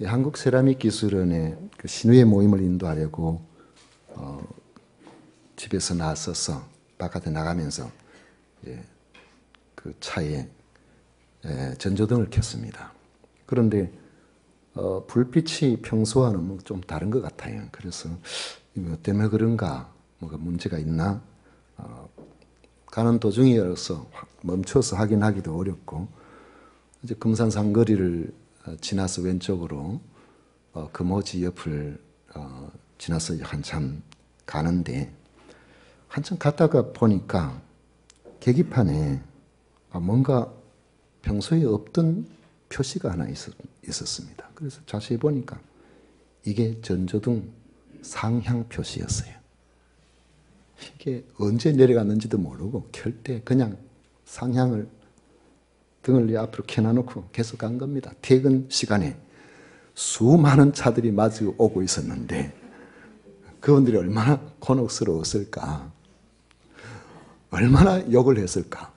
한국 세라믹 기술원의 그 신우의 모임을 인도하려고 집에서 나서서 바깥에 나가면서 그 차에 전조등을 켰습니다. 그런데 불빛이 평소와는 좀 다른 것 같아요. 그래서 이거 때문에 그런가, 뭐가 문제가 있나, 가는 도중이어서 멈춰서 확인하기도 어렵고, 이제 금산산 거리를 지나서 왼쪽으로 금오지 옆을 지나서 한참 가는데, 한참 갔다가 보니까 계기판에 뭔가 평소에 없던 표시가 하나 있었습니다. 그래서 자세히 보니까 이게 전조등 상향 표시였어요. 이게 언제 내려갔는지도 모르고 켤 때 그냥 상향을 등을 앞으로 켜놔놓고 계속 간 겁니다. 퇴근 시간에 수많은 차들이 마주 오고 있었는데 그분들이 얼마나 곤혹스러웠을까, 얼마나 욕을 했을까.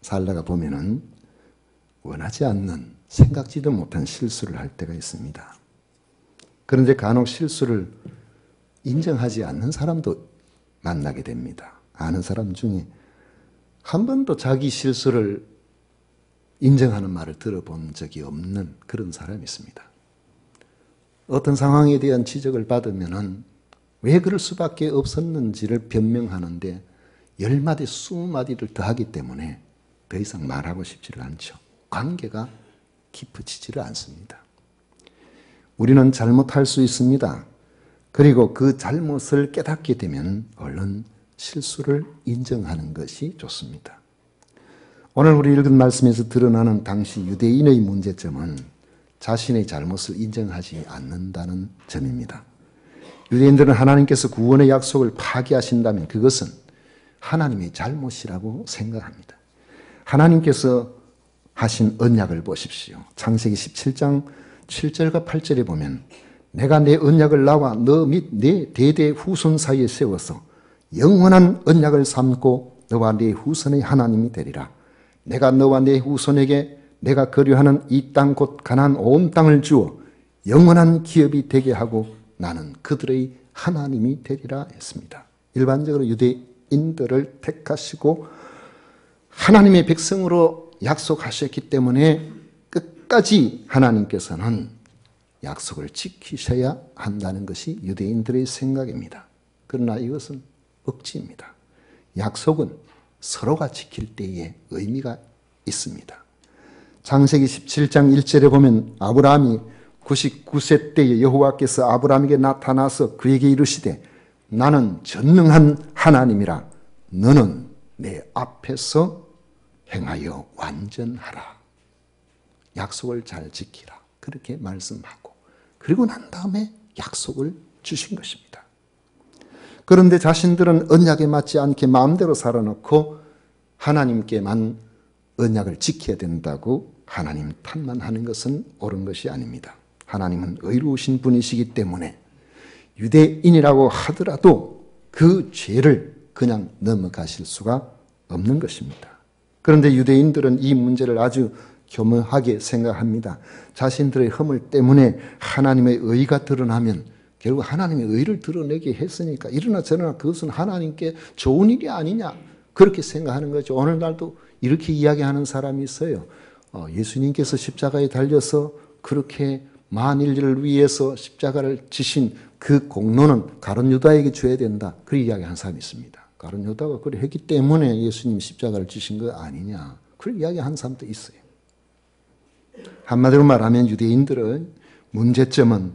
살다가 보면은 원하지 않는, 생각지도 못한 실수를 할 때가 있습니다. 그런데 간혹 실수를 인정하지 않는 사람도 만나게 됩니다. 아는 사람 중에 한 번도 자기 실수를 인정하는 말을 들어본 적이 없는 그런 사람이 있습니다. 어떤 상황에 대한 지적을 받으면은 왜 그럴 수밖에 없었는지를 변명하는데 10마디, 20마디를 더하기 때문에 더 이상 말하고 싶지를 않죠. 관계가 깊어지지를 않습니다. 우리는 잘못할 수 있습니다. 그리고 그 잘못을 깨닫게 되면 얼른 실수를 인정하는 것이 좋습니다. 오늘 우리 읽은 말씀에서 드러나는 당시 유대인의 문제점은 자신의 잘못을 인정하지 않는다는 점입니다. 유대인들은 하나님께서 구원의 약속을 파기하신다면 그것은 하나님의 잘못이라고 생각합니다. 하나님께서 하신 언약을 보십시오. 창세기 17장 7절과 8절에 보면 내가 내 언약을 나와 너 및 내 대대 후손 사이에 세워서 영원한 언약을 삼고 너와 네 후손의 하나님이 되리라. 내가 너와 네 후손에게 내가 거류하는 이 땅 곧 가나안 온 땅을 주어 영원한 기업이 되게 하고 나는 그들의 하나님이 되리라 했습니다. 일반적으로 유대인들을 택하시고 하나님의 백성으로 약속하셨기 때문에 끝까지 하나님께서는 약속을 지키셔야 한다는 것이 유대인들의 생각입니다. 그러나 이것은 억지입니다. 약속은 서로가 지킬 때에 의미가 있습니다. 창세기 17장 1절에 보면 아브라함이 99세 때에 여호와께서 아브라함에게 나타나서 그에게 이르시되 나는 전능한 하나님이라 너는 내 앞에서 행하여 완전하라. 약속을 잘 지키라. 그렇게 말씀하고 그리고 난 다음에 약속을 주신 것입니다. 그런데 자신들은 언약에 맞지 않게 마음대로 살아놓고 하나님께만 언약을 지켜야 된다고 하나님 탓만 하는 것은 옳은 것이 아닙니다. 하나님은 의로우신 분이시기 때문에 유대인이라고 하더라도 그 죄를 그냥 넘어가실 수가 없는 것입니다. 그런데 유대인들은 이 문제를 아주 교묘하게 생각합니다. 자신들의 허물 때문에 하나님의 의가 드러나면 결국 하나님의 의를 드러내게 했으니까 이러나 저러나 그것은 하나님께 좋은 일이 아니냐 그렇게 생각하는 거죠. 오늘날도 이렇게 이야기하는 사람이 있어요. 예수님께서 십자가에 달려서 그렇게 만일을 위해서 십자가를 지신 그 공로는 가룟 유다에게 줘야 된다. 그렇게 이야기하는 사람이 있습니다. 가룟 유다가 그렇게 했기 때문에 예수님 십자가를 지신 거 아니냐. 그렇게 이야기하는 사람도 있어요. 한마디로 말하면 유대인들은 문제점은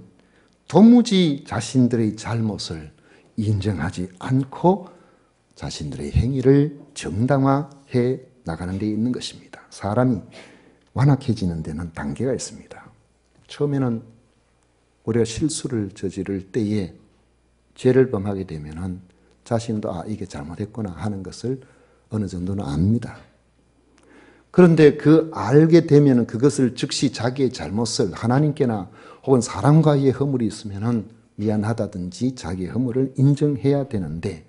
도무지 자신들의 잘못을 인정하지 않고 자신들의 행위를 정당화해 나가는 데 있는 것입니다. 사람이 완악해지는 데는 단계가 있습니다. 처음에는 우리가 실수를 저지를 때에 죄를 범하게 되면은 자신도 이게 잘못했구나 하는 것을 어느 정도는 압니다. 그런데 그 알게 되면 그것을 즉시 자기의 잘못을 하나님께나 혹은 사람과의 허물이 있으면 미안하다든지 자기의 허물을 인정해야 되는데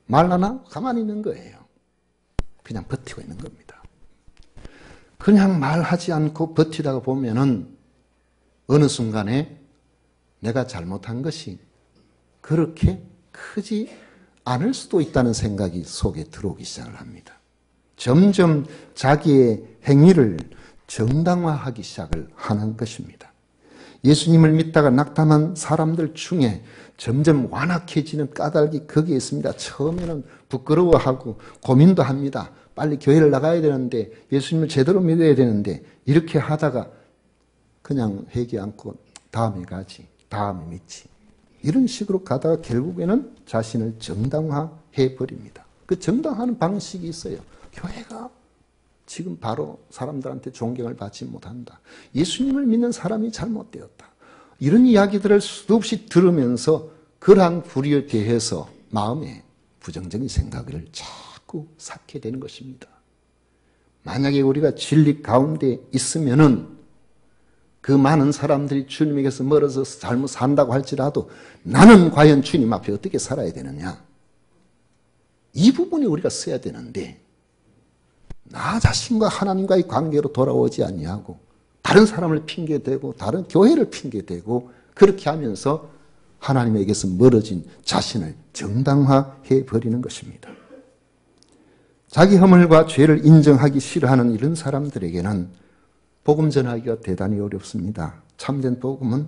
말하나 가만히 있는 거예요. 그냥 버티고 있는 겁니다. 그냥 말하지 않고 버티다가 보면은 어느 순간에 내가 잘못한 것이 그렇게 크지 않을 수도 있다는 생각이 속에 들어오기 시작을 합니다. 점점 자기의 행위를 정당화하기 시작을 하는 것입니다. 예수님을 믿다가 낙담한 사람들 중에 점점 완악해지는 까닭이 거기에 있습니다. 처음에는 부끄러워하고 고민도 합니다. 빨리 교회를 나가야 되는데, 예수님을 제대로 믿어야 되는데, 이렇게 하다가 그냥 회개 않고 다음에 가지, 다음에 믿지, 이런 식으로 가다가 결국에는 자신을 정당화해 버립니다. 그 정당화하는 방식이 있어요. 교회가 지금 바로 사람들한테 존경을 받지 못한다. 예수님을 믿는 사람이 잘못되었다. 이런 이야기들을 수도 없이 들으면서 그러한 불의에 대해서 마음에 부정적인 생각을 자꾸 쌓게 되는 것입니다. 만약에 우리가 진리 가운데 있으면은 그 많은 사람들이 주님에게서 멀어서 잘못 산다고 할지라도 나는 과연 주님 앞에 어떻게 살아야 되느냐? 이 부분이 우리가 써야 되는데, 나 자신과 하나님과의 관계로 돌아오지 아니하고 다른 사람을 핑계대고 다른 교회를 핑계대고 그렇게 하면서 하나님에게서 멀어진 자신을 정당화해 버리는 것입니다. 자기 허물과 죄를 인정하기 싫어하는 이런 사람들에게는 복음 전하기가 대단히 어렵습니다. 참된 복음은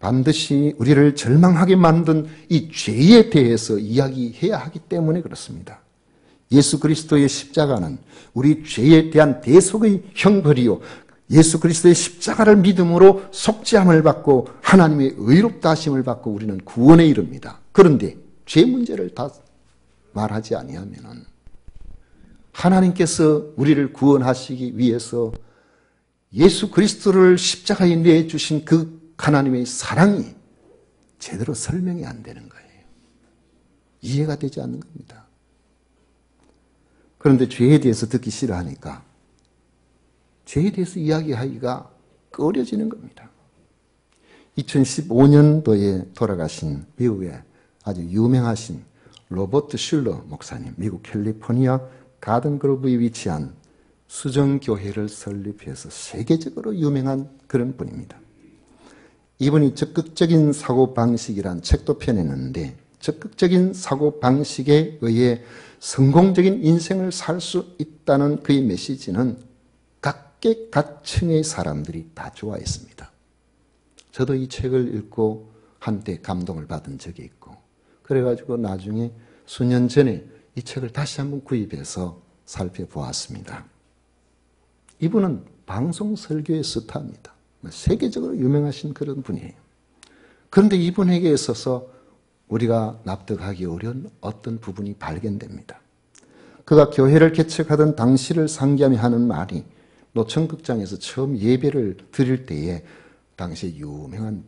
반드시 우리를 절망하게 만든 이 죄에 대해서 이야기해야 하기 때문에 그렇습니다. 예수 그리스도의 십자가는 우리 죄에 대한 대속의 형벌이요, 예수 그리스도의 십자가를 믿음으로 속죄함을 받고 하나님의 의롭다 하심을 받고 우리는 구원에 이릅니다. 그런데 죄 문제를 다 말하지 아니하면은 하나님께서 우리를 구원하시기 위해서 예수 그리스도를 십자가에 내주신 그 하나님의 사랑이 제대로 설명이 안 되는 거예요. 이해가 되지 않는 겁니다. 그런데 죄에 대해서 듣기 싫어하니까 죄에 대해서 이야기하기가 꺼려지는 겁니다. 2015년도에 돌아가신 미국의 아주 유명하신 로버트 슐러 목사님, 미국 캘리포니아 가든그로브에 위치한 수정교회를 설립해서 세계적으로 유명한 그런 분입니다. 이분이 적극적인 사고방식이란 책도 펴냈는데, 적극적인 사고방식에 의해 성공적인 인생을 살 수 있다는 그의 메시지는 각계각층의 사람들이 다 좋아했습니다. 저도 이 책을 읽고 한때 감동을 받은 적이 있고, 그래가지고 나중에 수년 전에 이 책을 다시 한번 구입해서 살펴보았습니다. 이분은 방송 설교의 스타입니다. 세계적으로 유명하신 그런 분이에요. 그런데 이분에게 있어서 우리가 납득하기 어려운 어떤 부분이 발견됩니다. 그가 교회를 개척하던 당시를 상기하며 하는 말이, 노천극장에서 처음 예배를 드릴 때에 당시 유명한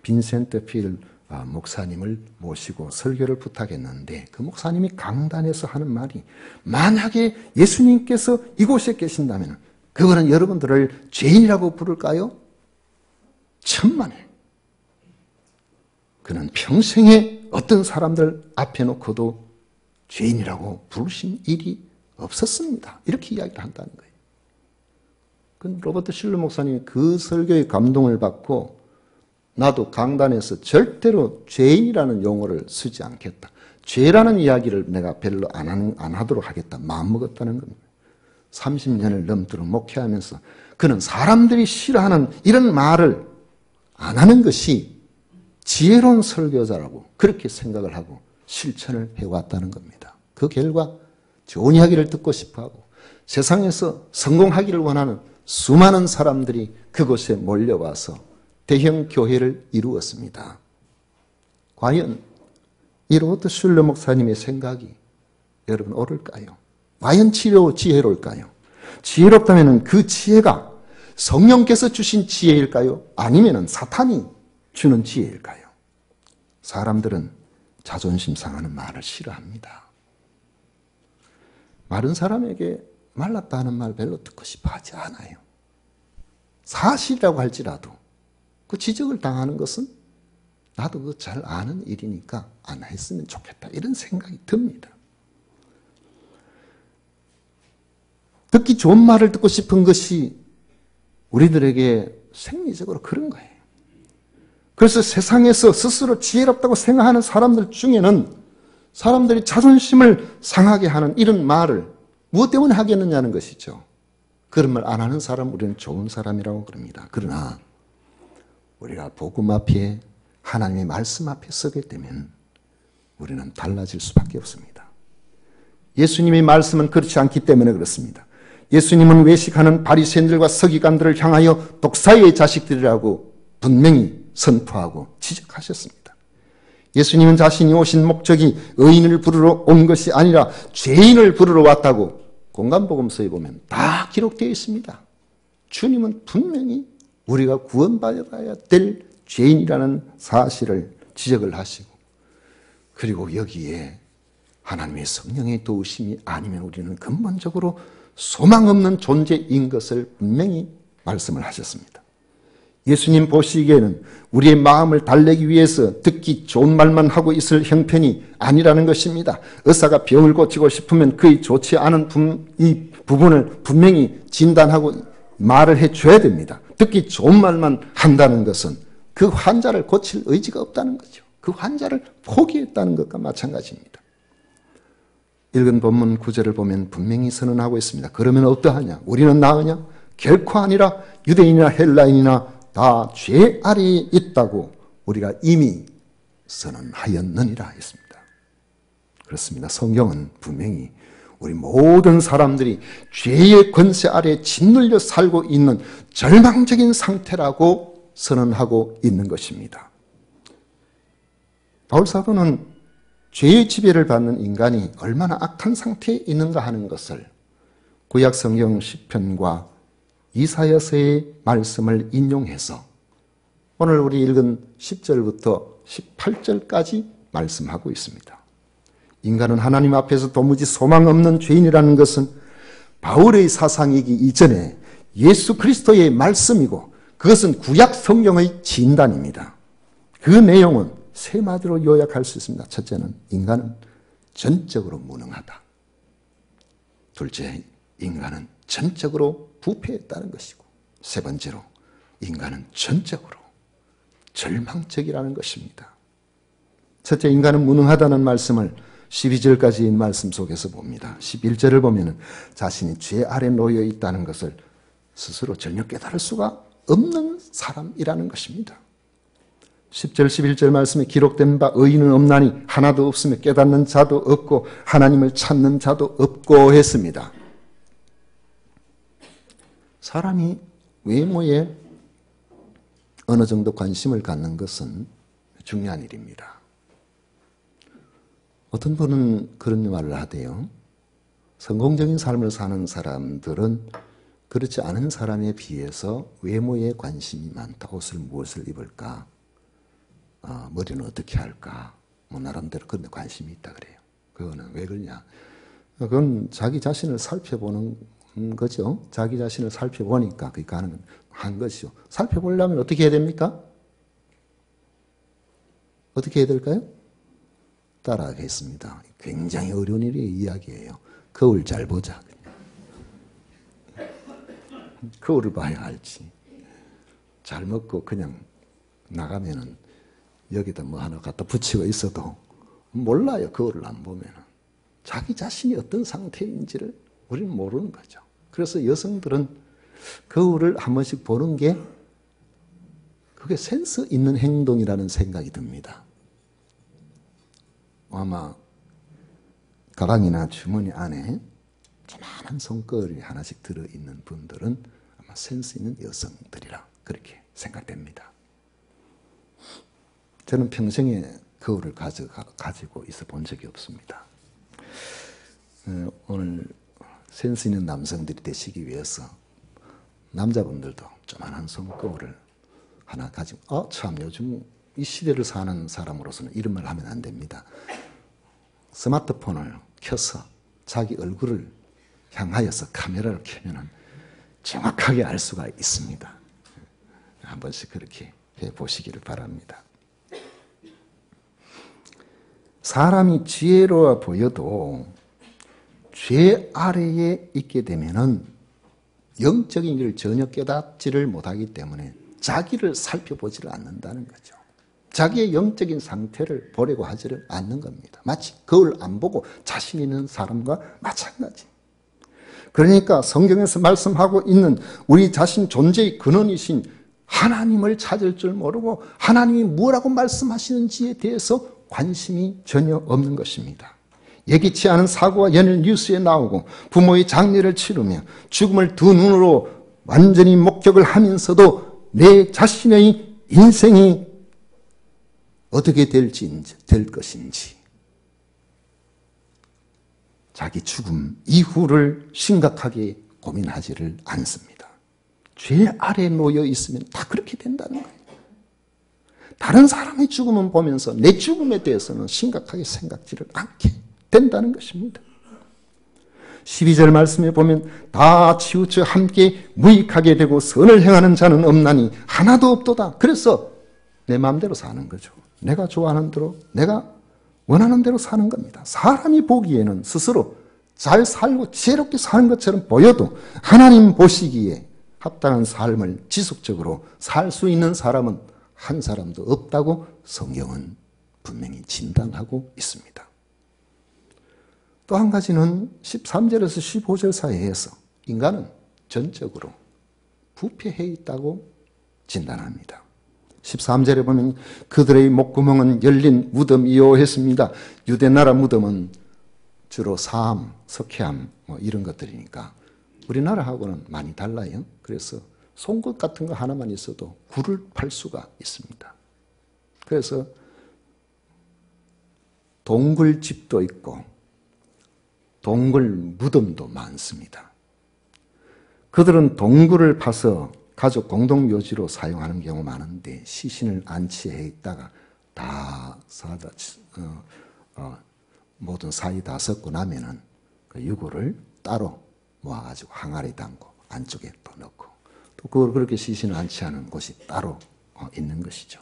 빈센트 필 목사님을 모시고 설교를 부탁했는데, 그 목사님이 강단에서 하는 말이, 만약에 예수님께서 이곳에 계신다면 그거는 여러분들을 죄인이라고 부를까요? 천만에. 그는 평생에 어떤 사람들 앞에 놓고도 죄인이라고 부르신 일이 없었습니다. 이렇게 이야기를 한다는 거예요. 그 로버트 슐러 목사님이 그 설교에 감동을 받고, 나도 강단에서 절대로 죄인이라는 용어를 쓰지 않겠다, 죄라는 이야기를 내가 별로 안 하도록 하겠다 마음먹었다는 겁니다. 30년을 넘도록 목회하면서 그는 사람들이 싫어하는 이런 말을 안 하는 것이 지혜로운 설교자라고 그렇게 생각을 하고 실천을 해왔다는 겁니다. 그 결과 좋은 이야기를 듣고 싶어하고 세상에서 성공하기를 원하는 수많은 사람들이 그곳에 몰려와서 대형 교회를 이루었습니다. 과연 이 로버트 슐러 목사님의 생각이 여러분 옳을까요? 과연 지혜로울까요? 지혜롭다면 그 지혜가 성령께서 주신 지혜일까요? 아니면 사탄이 주는 지혜일까요? 사람들은 자존심 상하는 말을 싫어합니다. 마른 사람에게 말랐다 하는 말 별로 듣고 싶어 하지 않아요. 사실이라고 할지라도 그 지적을 당하는 것은 나도 그거 잘 아는 일이니까 안 했으면 좋겠다, 이런 생각이 듭니다. 듣기 좋은 말을 듣고 싶은 것이 우리들에게 생리적으로 그런 거예요. 그래서 세상에서 스스로 지혜롭다고 생각하는 사람들 중에는 사람들이 자존심을 상하게 하는 이런 말을 무엇 때문에 하겠느냐는 것이죠. 그런 말 안 하는 사람 우리는 좋은 사람이라고 그럽니다. 그러나 우리가 복음 앞에 하나님의 말씀 앞에 서게 되면 우리는 달라질 수밖에 없습니다. 예수님의 말씀은 그렇지 않기 때문에 그렇습니다. 예수님은 외식하는 바리새인들과 서기관들을 향하여 독사의 자식들이라고 분명히 선포하고 지적하셨습니다. 예수님은 자신이 오신 목적이 의인을 부르러 온 것이 아니라 죄인을 부르러 왔다고 공간복음서에 보면 다 기록되어 있습니다. 주님은 분명히 우리가 구원받아야 될 죄인이라는 사실을 지적을 하시고, 그리고 여기에 하나님의 성령의 도우심이 아니면 우리는 근본적으로 소망 없는 존재인 것을 분명히 말씀을 하셨습니다. 예수님 보시기에는 우리의 마음을 달래기 위해서 듣기 좋은 말만 하고 있을 형편이 아니라는 것입니다. 의사가 병을 고치고 싶으면 그의 좋지 않은 이 부분을 분명히 진단하고 말을 해줘야 됩니다. 듣기 좋은 말만 한다는 것은 그 환자를 고칠 의지가 없다는 거죠. 그 환자를 포기했다는 것과 마찬가지입니다. 읽은 본문 구절을 보면 분명히 선언하고 있습니다. 그러면 어떠하냐? 우리는 나으냐? 결코 아니라 유대인이나 헬라인이나 다 죄 아래에 있다고 우리가 이미 선언하였느니라 했습니다. 그렇습니다. 성경은 분명히 우리 모든 사람들이 죄의 권세 아래에 짓눌려 살고 있는 절망적인 상태라고 선언하고 있는 것입니다. 바울 사도는 죄의 지배를 받는 인간이 얼마나 악한 상태에 있는가 하는 것을 구약 성경 시편과 이사야서의 말씀을 인용해서 오늘 우리 읽은 10절부터 18절까지 말씀하고 있습니다. 인간은 하나님 앞에서 도무지 소망 없는 죄인이라는 것은 바울의 사상이기 이전에 예수 그리스도의 말씀이고, 그것은 구약 성경의 진단입니다. 그 내용은 세 마디로 요약할 수 있습니다. 첫째는 인간은 전적으로 무능하다. 둘째, 인간은 전적으로 부패했다는 것이고, 세 번째로 인간은 전적으로 절망적이라는 것입니다. 첫째, 인간은 무능하다는 말씀을 12절까지의 말씀 속에서 봅니다. 11절을 보면 자신이 죄 아래 놓여 있다는 것을 스스로 전혀 깨달을 수가 없는 사람이라는 것입니다. 10절 11절 말씀에 기록된 바 의인은 없나니 하나도 없으며 깨닫는 자도 없고 하나님을 찾는 자도 없고 했습니다. 사람이 외모에 어느 정도 관심을 갖는 것은 중요한 일입니다. 어떤 분은 그런 말을 하대요. 성공적인 삶을 사는 사람들은 그렇지 않은 사람에 비해서 외모에 관심이 많다. 옷을 무엇을 입을까? 머리는 어떻게 할까? 뭐 나름대로 그런 데 관심이 있다 그래요. 그거는 왜 그러냐? 그건 자기 자신을 살펴보는 거죠. 자기 자신을 살펴보니까 그게 가능한 것이죠. 살펴보려면 어떻게 해야 됩니까? 어떻게 해야 될까요? 따라하겠습니다. 굉장히 어려운 이야기예요. 거울 잘 보자. 거울을 봐야 알지. 잘 먹고 그냥 나가면은 여기다 뭐 하나 갖다 붙이고 있어도 몰라요. 거울을 안 보면은. 자기 자신이 어떤 상태인지를 우리는 모르는 거죠. 그래서 여성들은 거울을 한 번씩 보는 게 그게 센스 있는 행동이라는 생각이 듭니다. 아마 가방이나 주머니 안에 조그마한 손거울이 하나씩 들어있는 분들은 아마 센스 있는 여성들이라 그렇게 생각됩니다. 저는 평생에 거울을 가지고 있어 본 적이 없습니다. 오늘 센스 있는 남성들이 되시기 위해서 남자분들도 조그마한 손거울을 하나 가지고 참 요즘 이 시대를 사는 사람으로서는 이런 말 하면 안 됩니다. 스마트폰을 켜서 자기 얼굴을 향하여서 카메라를 켜면 정확하게 알 수가 있습니다. 한 번씩 그렇게 해보시기를 바랍니다. 사람이 지혜로워 보여도 죄 아래에 있게 되면은 영적인 일을 전혀 깨닫지를 못하기 때문에 자기를 살펴보지를 않는다는 거죠. 자기의 영적인 상태를 보려고 하지를 않는 겁니다. 마치 거울 안 보고 자신 있는 사람과 마찬가지. 그러니까 성경에서 말씀하고 있는 우리 자신 존재의 근원이신 하나님을 찾을 줄 모르고 하나님이 뭐라고 말씀하시는지에 대해서 관심이 전혀 없는 것입니다. 예기치 않은 사고와 연일 뉴스에 나오고 부모의 장례를 치르며 죽음을 두 눈으로 완전히 목격을 하면서도 내 자신의 인생이 어떻게 될 것인지 자기 죽음 이후를 심각하게 고민하지를 않습니다. 죄 아래에 놓여 있으면 다 그렇게 된다는 거예요. 다른 사람의 죽음은 보면서 내 죽음에 대해서는 심각하게 생각지를 않게 된다는 것입니다. 12절 말씀에 보면 다 치우쳐 함께 무익하게 되고 선을 행하는 자는 없나니 하나도 없도다. 그래서 내 마음대로 사는 거죠. 내가 좋아하는 대로 내가 원하는 대로 사는 겁니다. 사람이 보기에는 스스로 잘 살고 지혜롭게 사는 것처럼 보여도 하나님 보시기에 합당한 삶을 지속적으로 살 수 있는 사람은 한 사람도 없다고 성경은 분명히 진단하고 있습니다. 또 한 가지는 13절에서 15절 사이에서 인간은 전적으로 부패해 있다고 진단합니다. 13절에 보면 그들의 목구멍은 열린 무덤이요 했습니다. 유대나라 무덤은 주로 사암, 석회암 이런 것들이니까 우리나라하고는 많이 달라요. 그래서 송곳 같은 거 하나만 있어도 굴을 팔 수가 있습니다. 그래서 동굴집도 있고 동굴 무덤도 많습니다. 그들은 동굴을 파서 가족 공동묘지로 사용하는 경우 많은데 시신을 안치해 있다가 다 사다 모든 사이 다 섞고 나면은 그 유골을 따로 모아가지고 항아리에 담고 안쪽에 또 넣고 또 그걸 그렇게 시신을 안치하는 곳이 따로 있는 것이죠.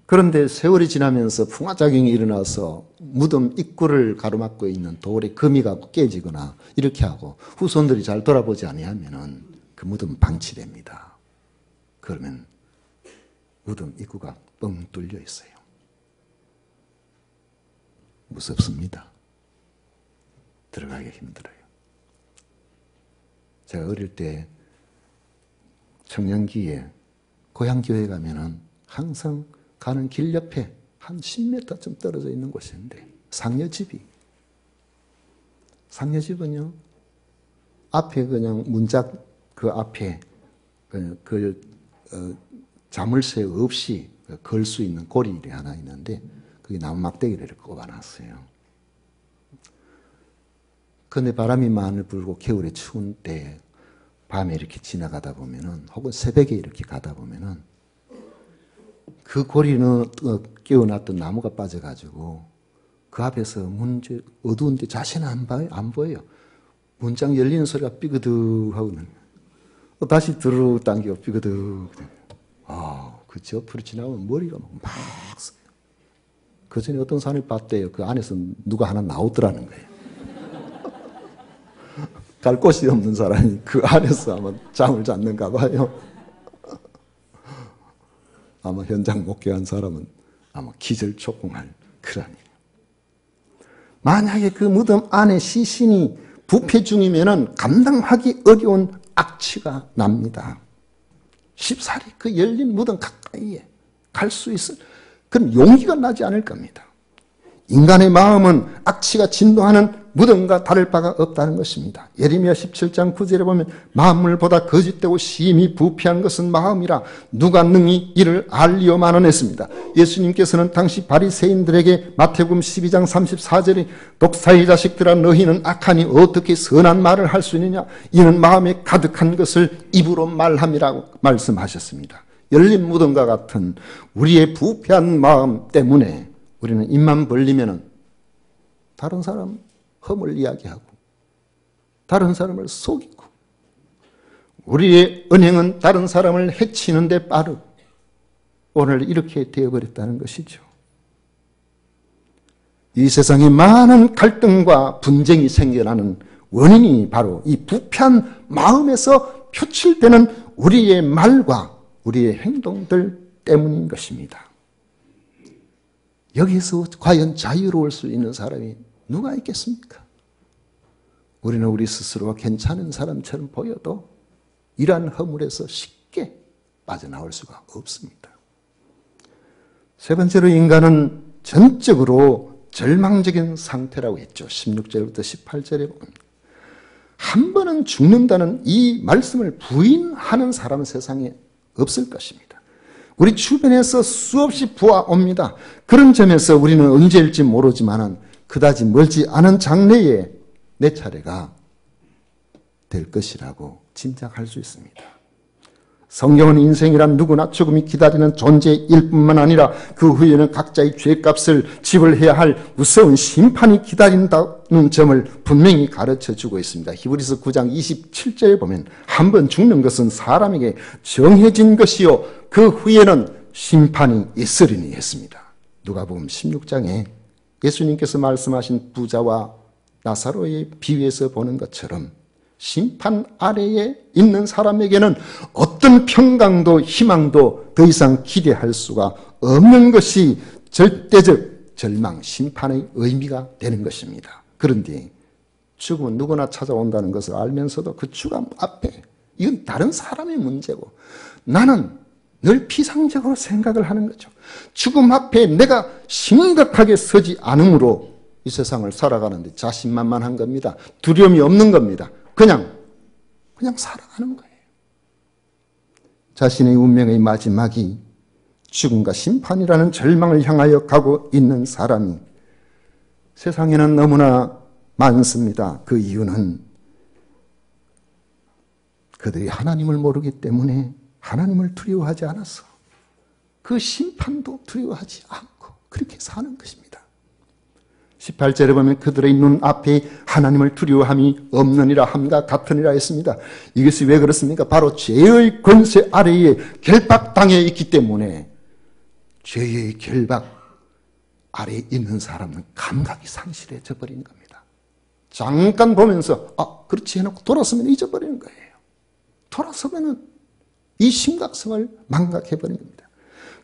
그런데 세월이 지나면서 풍화작용이 일어나서 무덤 입구를 가로막고 있는 돌에 금이 가고 깨지거나 이렇게 하고 후손들이 잘 돌아보지 아니하면은 그 무덤 방치됩니다. 그러면 무덤 입구가 뻥 뚫려 있어요. 무섭습니다. 들어가기 힘들어요. 제가 어릴 때 청년기에 고향교회 가면은 항상 가는 길 옆에 한 10m쯤 떨어져 있는 곳인데 상여집은요 앞에 그냥 문짝 그 앞에 자물쇠 없이 걸 수 있는 고리들이 하나 있는데 그게 나무 막대기를 이렇게 꼽아놨어요. 그런데 바람이 많이 불고 겨울에 추운 때 밤에 이렇게 지나가다 보면은 혹은 새벽에 이렇게 가다 보면은 그 고리는 끼워놨던 나무가 빠져가지고 그 앞에서 어두운데 자세는 안 보여요. 문짝 열리는 소리가 삐그덕 하고 다시 들어 당겨 삐그덕. 그 옆으로 지나가면 머리가 막 써요. 그 전에 어떤 사람이 봤대요. 그 안에서 누가 하나 나오더라는 거예요. 갈 곳이 없는 사람이 그 안에서 아마 잠을 잤는가 봐요. 아마 현장 목격한 사람은 아마 기절초공할 그런 일. 만약에 그 무덤 안에 시신이 부패 중이면은 감당하기 어려운 악취가 납니다. 쉽사리 그 열린 무덤 가까이에 갈 수 있을 그런 용기가 나지 않을 겁니다. 인간의 마음은 악취가 진동하는 무덤과 다를 바가 없다는 것입니다. 예레미야 17장 9절에 보면 만물보다 거짓되고 심히 부패한 것은 마음이라 누가 능히 이를 알리오마는 했습니다. 예수님께서는 당시 바리새인들에게 마태복음 12장 34절에 독사의 자식들아 너희는 악하니 어떻게 선한 말을 할 수 있느냐 이는 마음에 가득한 것을 입으로 말함이라고 말씀하셨습니다. 열린 무덤과 같은 우리의 부패한 마음 때문에 우리는 입만 벌리면은 다른 사람 험을 이야기하고 다른 사람을 속이고 우리의 언행은 다른 사람을 해치는 데 빠르고 오늘 이렇게 되어버렸다는 것이죠. 이 세상에 많은 갈등과 분쟁이 생겨나는 원인이 바로 이 부패한 마음에서 표출되는 우리의 말과 우리의 행동들 때문인 것입니다. 여기서 과연 자유로울 수 있는 사람이 누가 있겠습니까? 우리는 우리 스스로가 괜찮은 사람처럼 보여도 이러한 허물에서 쉽게 빠져나올 수가 없습니다. 세 번째로 인간은 전적으로 절망적인 상태라고 했죠. 16절부터 18절에 보면 한 번은 죽는다는 이 말씀을 부인하는 사람은 세상에 없을 것입니다. 우리 주변에서 수없이 보아옵니다. 그런 점에서 우리는 언제일지 모르지만 그다지 멀지 않은 장래에 내 차례가 될 것이라고 짐작할 수 있습니다. 성경은 인생이란 누구나 죽음이 기다리는 존재일 뿐만 아니라 그 후에는 각자의 죄값을 지불해야 할 무서운 심판이 기다린다는 점을 분명히 가르쳐주고 있습니다. 히브리서 9장 27절에 보면 한 번 죽는 것은 사람에게 정해진 것이요 그 후에는 심판이 있으리니 했습니다. 누가복음 16장에 예수님께서 말씀하신 부자와 나사로의 비유에서 보는 것처럼 심판 아래에 있는 사람에게는 어떤 평강도 희망도 더 이상 기대할 수가 없는 것이 절대적 절망, 심판의 의미가 되는 것입니다. 그런데 죽음은 누구나 찾아온다는 것을 알면서도 그 죽음 앞에 이건 다른 사람의 문제고 나는 늘 피상적으로 생각을 하는 거죠. 죽음 앞에 내가 심각하게 서지 않으므로 이 세상을 살아가는데 자신만만한 겁니다. 두려움이 없는 겁니다. 그냥 살아가는 거예요. 자신의 운명의 마지막이 죽음과 심판이라는 절망을 향하여 가고 있는 사람이 세상에는 너무나 많습니다. 그 이유는 그들이 하나님을 모르기 때문에 하나님을 두려워하지 않아서 그 심판도 두려워하지 않고 그렇게 사는 것입니다. 18절에 보면 그들의 눈 앞에 하나님을 두려워함이 없느니라 함과 같으니라 했습니다. 이것이 왜 그렇습니까? 바로 죄의 권세 아래에 결박당해 있기 때문에 죄의 결박 아래에 있는 사람은 감각이 상실해져 버리는 겁니다. 잠깐 보면서 그렇지 해놓고 돌아서면 잊어버리는 거예요. 돌아서면 이 심각성을 망각해버리는 겁니다.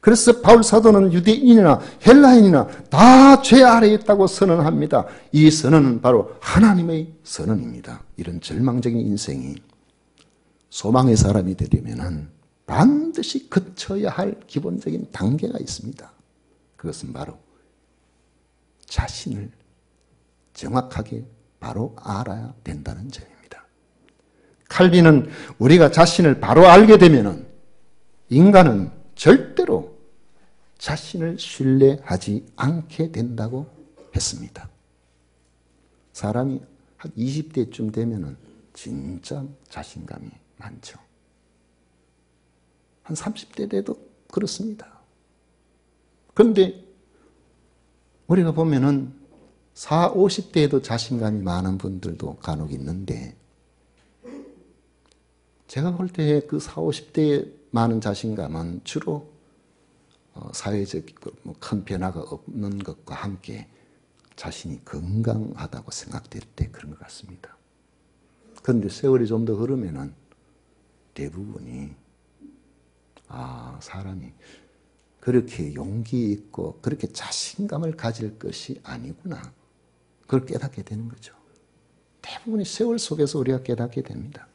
그래서 바울 사도는 유대인이나 헬라인이나 다 죄 아래에 있다고 선언합니다. 이 선언은 바로 하나님의 선언입니다. 이런 절망적인 인생이 소망의 사람이 되려면 반드시 거쳐야 할 기본적인 단계가 있습니다. 그것은 바로 자신을 정확하게 바로 알아야 된다는 점입니다. 칼빈은 우리가 자신을 바로 알게 되면 인간은 절대로 자신을 신뢰하지 않게 된다고 했습니다. 사람이 한 20대쯤 되면은 진짜 자신감이 많죠. 한 30대 돼도 그렇습니다. 그런데 우리가 보면은 40, 50대에도 자신감이 많은 분들도 간혹 있는데 제가 볼 때 그 40, 50대에 많은 자신감은 주로 사회적 큰 변화가 없는 것과 함께 자신이 건강하다고 생각될 때 그런 것 같습니다. 그런데 세월이 좀 더 흐르면은 대부분이 사람이 그렇게 용기 있고 그렇게 자신감을 가질 것이 아니구나. 그걸 깨닫게 되는 거죠. 대부분이 세월 속에서 우리가 깨닫게 됩니다.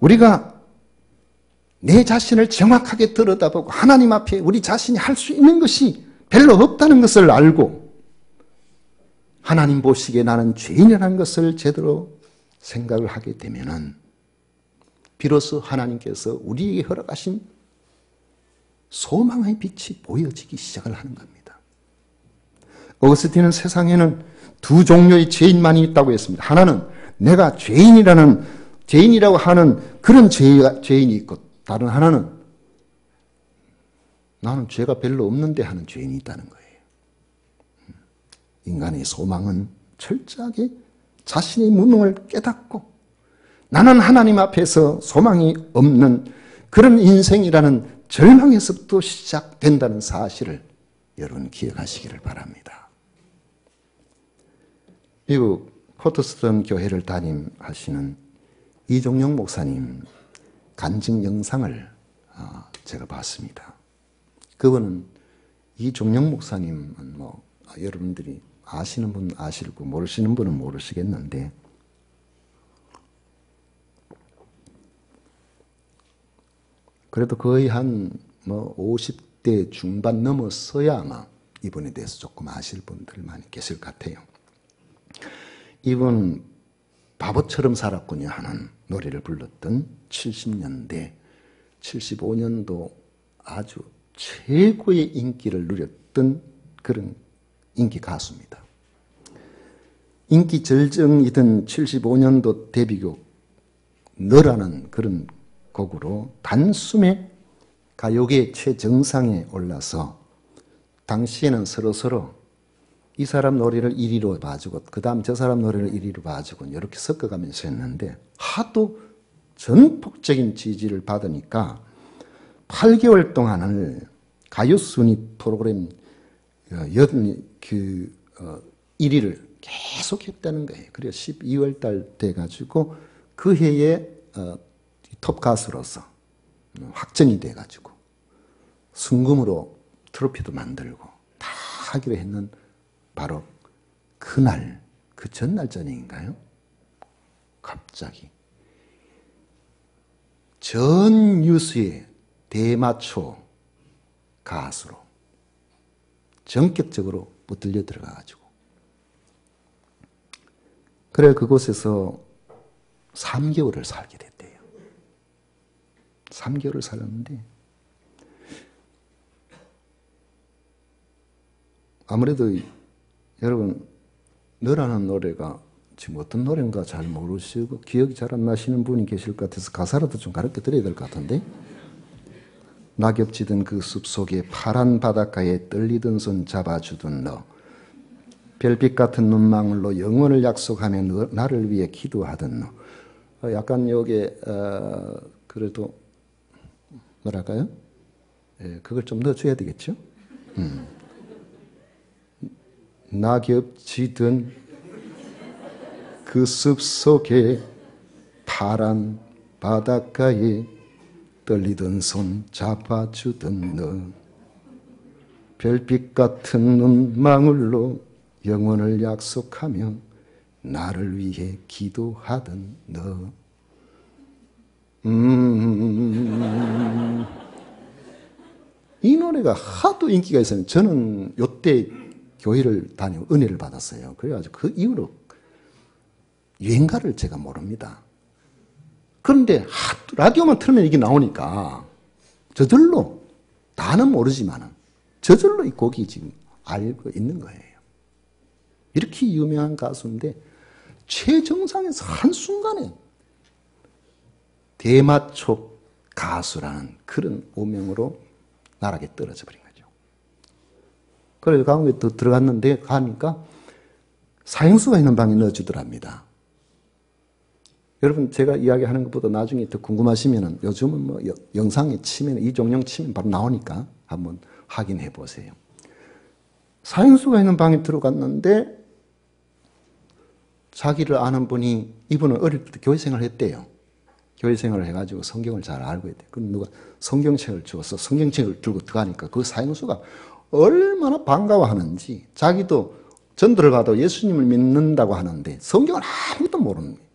우리가 내 자신을 정확하게 들여다보고 하나님 앞에 우리 자신이 할 수 있는 것이 별로 없다는 것을 알고 하나님 보시기에 나는 죄인이라는 것을 제대로 생각을 하게 되면은 비로소 하나님께서 우리에게 허락하신 소망의 빛이 보여지기 시작을 하는 겁니다. 어거스틴은 세상에는 두 종류의 죄인만이 있다고 했습니다. 하나는 내가 죄인이라고 하는 그런 죄인이 있고 다른 하나는 나는 죄가 별로 없는데 하는 죄인이 있다는 거예요. 인간의 소망은 철저하게 자신의 무능을 깨닫고 나는 하나님 앞에서 소망이 없는 그런 인생이라는 절망에서부터 시작된다는 사실을 여러분 기억하시기를 바랍니다. 미국 포터스턴 교회를 담임하시는 이종영 목사님 간증 영상을 제가 봤습니다. 그분은 이종영 목사님은 여러분들이 아시는 분 아시고 모르시는 분은 모르시겠는데 그래도 거의 한 50대 중반 넘었어야 아마 이분에 대해서 조금 아실 분들 많이 계실 것 같아요. 이분 바보처럼 살았군요 하는 노래를 불렀던 70년대, 75년도 아주 최고의 인기를 누렸던 그런 인기 가수입니다. 인기 절정이던 75년도 데뷔곡 너라는 그런 곡으로 단숨에 가요계 최정상에 올라서 당시에는 서로 이 사람 노래를 1위로 봐주고 그 다음 저 사람 노래를 1위로 봐주고 이렇게 섞어가면서 했는데 하도 전폭적인 지지를 받으니까 8개월 동안을 가요순위 프로그램 1위를 계속 했다는 거예요. 그래서 12월 달 돼가지고 그 해에 톱 가수로서 확정이 돼가지고 순금으로 트로피도 만들고 다 하기로 했는 바로 그날, 그 전날 저녁인가요? 갑자기 전 뉴스에 대마초 가수로 전격적으로 붙들려 들어가가지고 그래 그곳에서 3개월을 살게 됐대요. 3개월을 살았는데 아무래도 여러분 너라는 노래가 지금 어떤 노래인가 잘 모르시고 기억이 잘 안 나시는 분이 계실 것 같아서 가사라도 좀 가르쳐 드려야 될 것 같은데 낙엽지던 그 숲속에 파란 바닷가에 떨리던 손 잡아주던 너 별빛 같은 눈망울로 영원을 약속하며 나를 위해 기도하던 너 약간 여기에 그래도 뭐랄까요? 그걸 좀 넣어줘야 되겠죠? 낙엽지던 그 숲속에 파란 바닷가에 떨리던 손 잡아주던 너 별빛 같은 눈망울로 영원을 약속하며 나를 위해 기도하던 너 이 노래가 하도 인기가 있어요. 저는 요때 교회를 다니고 은혜를 받았어요. 그래가지고 그 이후로 유행가를 제가 모릅니다. 그런데 라디오만 틀면 이게 나오니까 저절로 다는 모르지만 저절로 이 곡이 지금 알고 있는 거예요. 이렇게 유명한 가수인데 최정상에서 한순간에 대마초 가수라는 그런 오명으로 나락에 떨어져 버린 거죠. 그래서 감옥에 또 들어갔는데 가니까 사형수가 있는 방에 넣어주더랍니다. 여러분 제가 이야기하는 것보다 나중에 더 궁금하시면 요즘은 영상에 치면 이종영 치면 바로 나오니까 한번 확인해 보세요. 사형수가 있는 방에 들어갔는데 자기를 아는 분이 이분은 어릴 때 교회 생활을 했대요. 교회 생활을 해가지고 성경을 잘 알고 있대요. 그럼 누가 성경책을 주어서 성경책을 들고 들어가니까 그 사형수가 얼마나 반가워하는지 자기도 전도를 가도 예수님을 믿는다고 하는데 성경을 아무것도 모르는 거예요.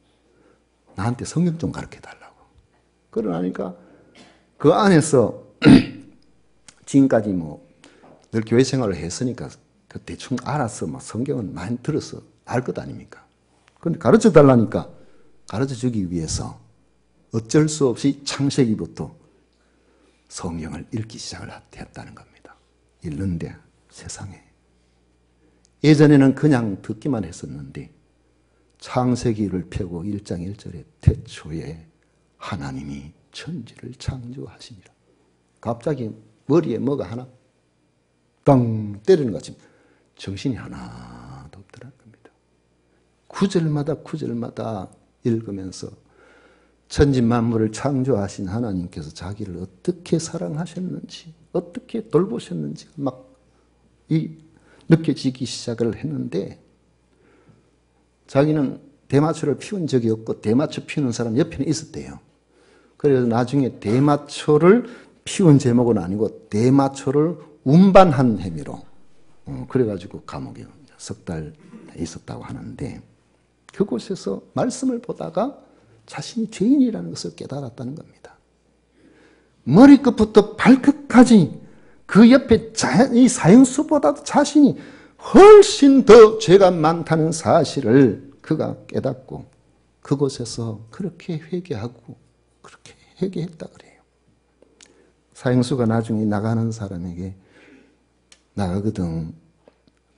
나한테 성경 좀 가르쳐달라고. 그러니까 그 안에서 지금까지 늘 교회 생활을 했으니까 그 대충 알아서 성경은 많이 들어서 알 것 아닙니까? 그런데 가르쳐 달라니까 가르쳐 주기 위해서 어쩔 수 없이 창세기부터 성경을 읽기 시작을 했다는 겁니다. 읽는데 세상에 예전에는 그냥 듣기만 했었는데 창세기를 펴고 1장 1절에 태초에 하나님이 천지를 창조하시니라. 갑자기 머리에 뭐가 하나 땅 때리는 것 같이 정신이 하나도 없더란 겁니다. 구절마다 읽으면서 천지 만물을 창조하신 하나님께서 자기를 어떻게 사랑하셨는지 어떻게 돌보셨는지 막 느껴지기 시작을 했는데 자기는 대마초를 피운 적이 없고 대마초 피우는 사람 옆에는 있었대요. 그래서 나중에 대마초를 피운 제목은 아니고 대마초를 운반한 혐의로 그래가지고 감옥에 석 달 있었다고 하는데, 그곳에서 말씀을 보다가 자신이 죄인이라는 것을 깨달았다는 겁니다. 머리끝부터 발끝까지 그 옆에 이 사형수보다도 자신이 훨씬 더 죄가 많다는 사실을 그가 깨닫고 그곳에서 그렇게 회개하고 그렇게 회개했다 그래요. 사형수가 나중에 나가는 사람에게 나가거든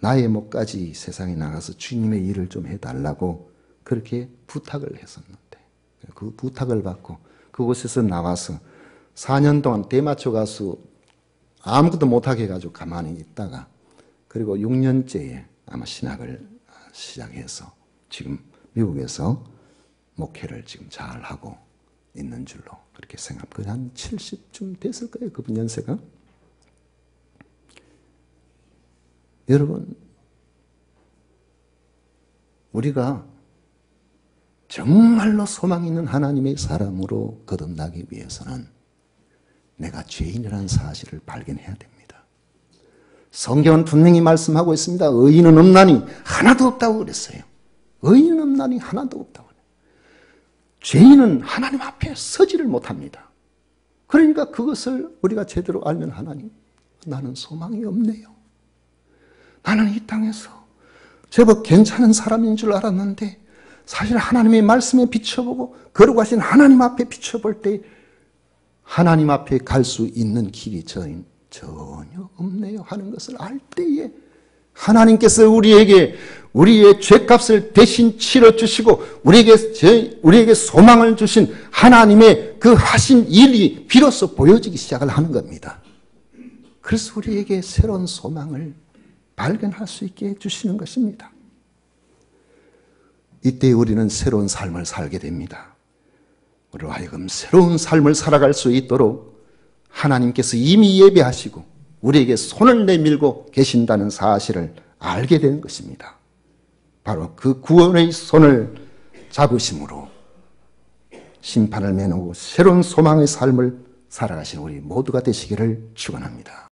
나의 목까지 세상에 나가서 주님의 일을 좀 해달라고 그렇게 부탁을 했었는데, 그 부탁을 받고 그곳에서 나와서 4년 동안 대마초 가수 아무것도 못하게 해가지고 가만히 있다가, 그리고 6년째에 아마 신학을 시작해서 지금 미국에서 목회를 지금 잘 하고 있는 줄로 그렇게 생각합니다. 한 70쯤 됐을 거예요, 그분 연세가. 여러분, 우리가 정말로 소망 있는 하나님의 사람으로 거듭나기 위해서는 내가 죄인이라는 사실을 발견해야 됩니다. 성경은 분명히 말씀하고 있습니다. 의인은 없나니 하나도 없다고 그랬어요. 의인은 없나니 하나도 없다고 그래요. 죄인은 하나님 앞에 서지를 못합니다. 그러니까 그것을 우리가 제대로 알면 하나님, 나는 소망이 없네요. 나는 이 땅에서 제법 괜찮은 사람인 줄 알았는데 사실 하나님의 말씀에 비춰보고 거룩하신 하나님 앞에 비춰볼 때 하나님 앞에 갈 수 있는 길이 전혀 없네요 하는 것을 알 때에 하나님께서 우리에게 우리의 죄값을 대신 치러주시고 우리에게 소망을 주신 하나님의 그 하신 일이 비로소 보여지기 시작을 하는 겁니다. 그래서 우리에게 새로운 소망을 발견할 수 있게 해주시는 것입니다. 이때 우리는 새로운 삶을 살게 됩니다. 우리로 하여금 새로운 삶을 살아갈 수 있도록 하나님께서 이미 예배하시고 우리에게 손을 내밀고 계신다는 사실을 알게 되는 것입니다. 바로 그 구원의 손을 잡으심으로 심판을 면하고 새로운 소망의 삶을 살아가신 우리 모두가 되시기를 축원합니다.